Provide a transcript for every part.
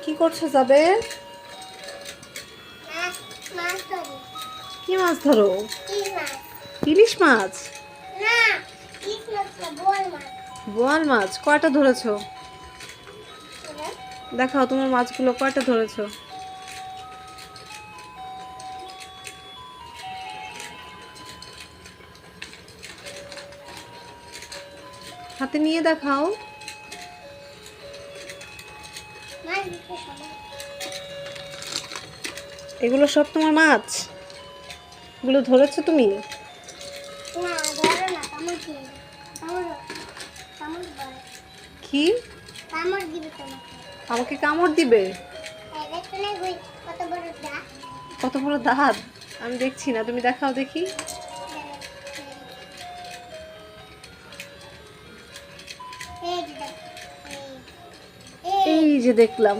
কি করছো যাবে? কি মাছ ধরো? ইলিশ মাছ? বোয়াল মাছ কয়টা ধরেছো? দেখাও তোমার মাছগুলো কয়টা ধরেছো। হাতে নিয়ে দেখাও। এগুলো সব তোমার মাছ? এগুলো ধরেছো তুমি? কি আমাকে কামড় দিবে? কত বড় দাঁত? আমি দেখছি না, তুমি দেখাও দেখি। এই যে দেখলাম।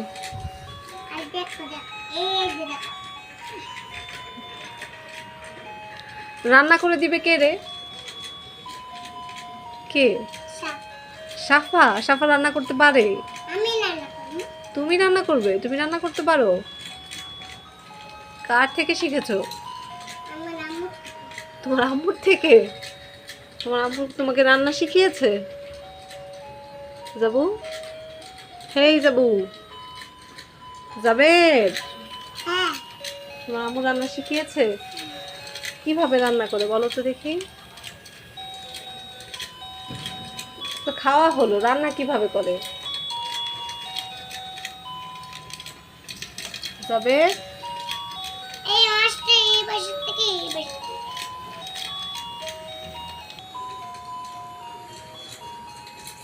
রান্না করে দিবে কে রে? কে? সাফা? সাফা রান্না করতে পারে? তুমি রান্না করবে? তুমি রান্না করতে পারো? কার থেকে শিখেছো? তোমার আম্মুর থেকে? তোমার আম্মু তোমাকে রান্না শিখিয়েছে? যাবু, হেই যাবু, যাবে? তোমার আম্মু রান্না শিখিয়েছে? কিভাবে রান্না করে বলো তো দেখি। তো খাওয়া হলো, রান্না কিভাবে করে? যাবে?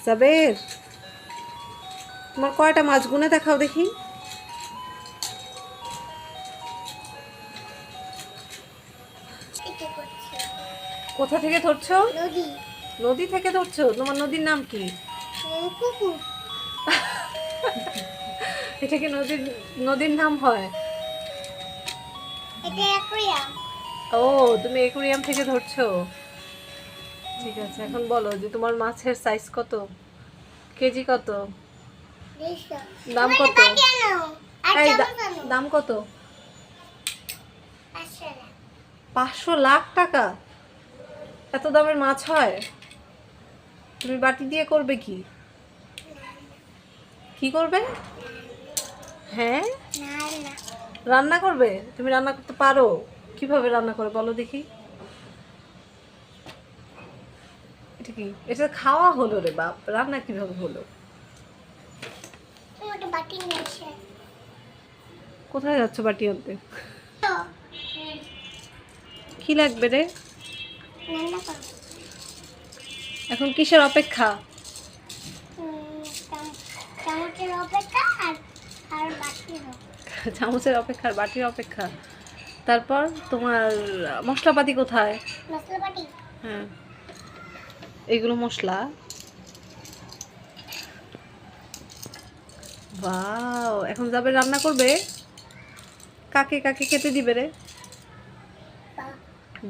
যাবের, তোমার কয়টা মাছ গুনে দেখাও দেখি। কোথা থেকে ধরছো? নদী থেকে ধরছো? তোমার নদীর নাম কি? এটা কি নদীর নাম হয়? ও, তুমি অ্যাকুরিয়াম থেকে ধরছো। ঠিক আছে, এখন বলো যে তোমার মাছের সাইজ কত, কেজি কত, দাম কত? এই দাম কত? 500 লাখ টাকা? এত দামের মাছ হয়? তুমি বাটি দিয়ে করবে কি? কি করবে? হ্যাঁ, রান্না করবে? তুমি রান্না করতে পারো? কিভাবে রান্না করে বলো দেখি। এটা কি? এটা খাওয়া হলো রে বাপ, রান্না কিভাবে হলো? কোথায় যাচ্ছ বাটি আনতে? কি লাগবে রে? এখন কিসের অপেক্ষা? চামচের অপেক্ষা আর বাটির অপেক্ষা। তারপর তোমার মশলাপাতি কোথায়? হ্যাঁ, এগুলো মশলা। ওয়াও, এখন যাবে রান্না করবে? কাকে কাকে খেতে দিবে রে?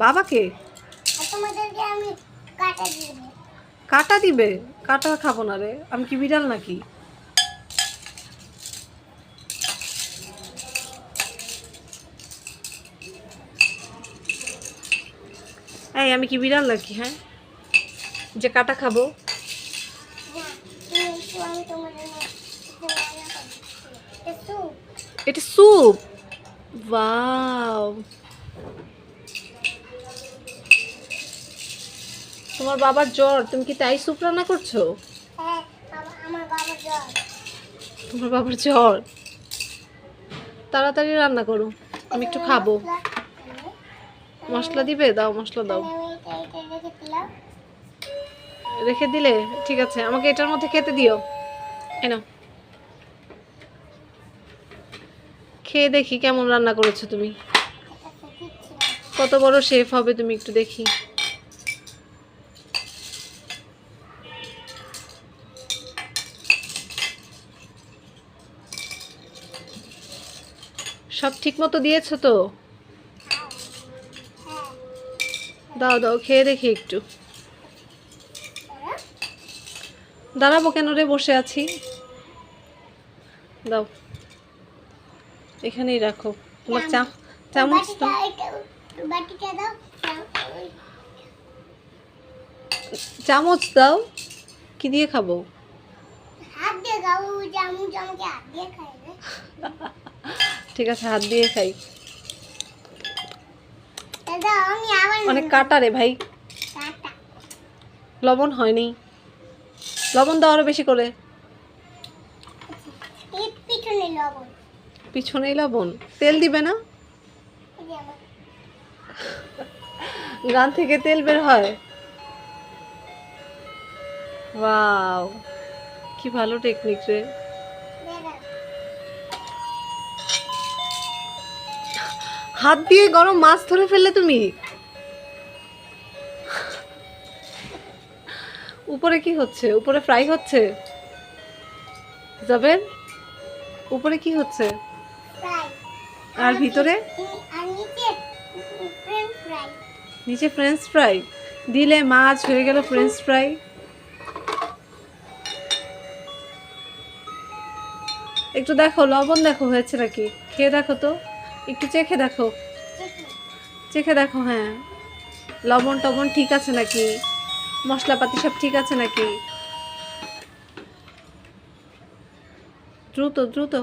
বাবাকে? কাটা দিবে? কাটা খাবো না রে, আমি কি বিড়াল নাকি? এই আমি কি বিড়াল নাকি? হ্যাঁ, যে কাটা খাবো? এটা স্যুপ? ওয়াও, তোমার বাবার জ্বর, তুমি কি তাই স্যুপ রান্না করছো? তোমার বাবার জ্বর, তাড়াতাড়ি রান্না করো, আমি একটু খাবো। মশলা দিবে? দাও, মশলা দাও। রেখে দিলে? ঠিক আছে, আমাকে এটার মধ্যে খেতে দিও। এনো, খেয়ে দেখি কেমন রান্না করেছো তুমি। কত বড় শেফ হবে তুমি, একটু দেখি। সব ঠিক মতো দিয়েছো তো? দাও দাও, খেয়ে দেখি একটু। দাঁড়াবো কেন রে, বসে আছি। দাও। এখানেই রাখো। তোমার চামচ দাও। চামচ দাও। কি দিয়ে খাবো? ঠিক আছে, হাত দিয়ে খাই। অনেক কাটা রে ভাই। লবণ হয়নি। লবণ দাও আরো বেশি করে। পিছনেই লবণ। তেল দিবে না? গান থেকে তেল বের হয়। ওয়াও, কি ভালো টেকনিক রে। হাত দিয়ে গরম মাছ ধরে ফেললে তুমি। উপরে কি হচ্ছে? উপরে ফ্রাই হচ্ছে। যাবেন উপরে কি হচ্ছে? আর ভিতরে? নিচে ফ্রেঞ্চ ফ্রাই দিলে মাছ হয়ে গেল ফ্রেঞ্চ ফ্রাই। একটু দেখো, লবণ দেখো হয়েছে নাকি, খেয়ে দেখো তো, একটু চেখে দেখো। চেখে দেখো, হ্যাঁ লবণ টবণ ঠিক আছে নাকি, মশলাপাতি সব ঠিক আছে নাকি। দ্রুত দ্রুত।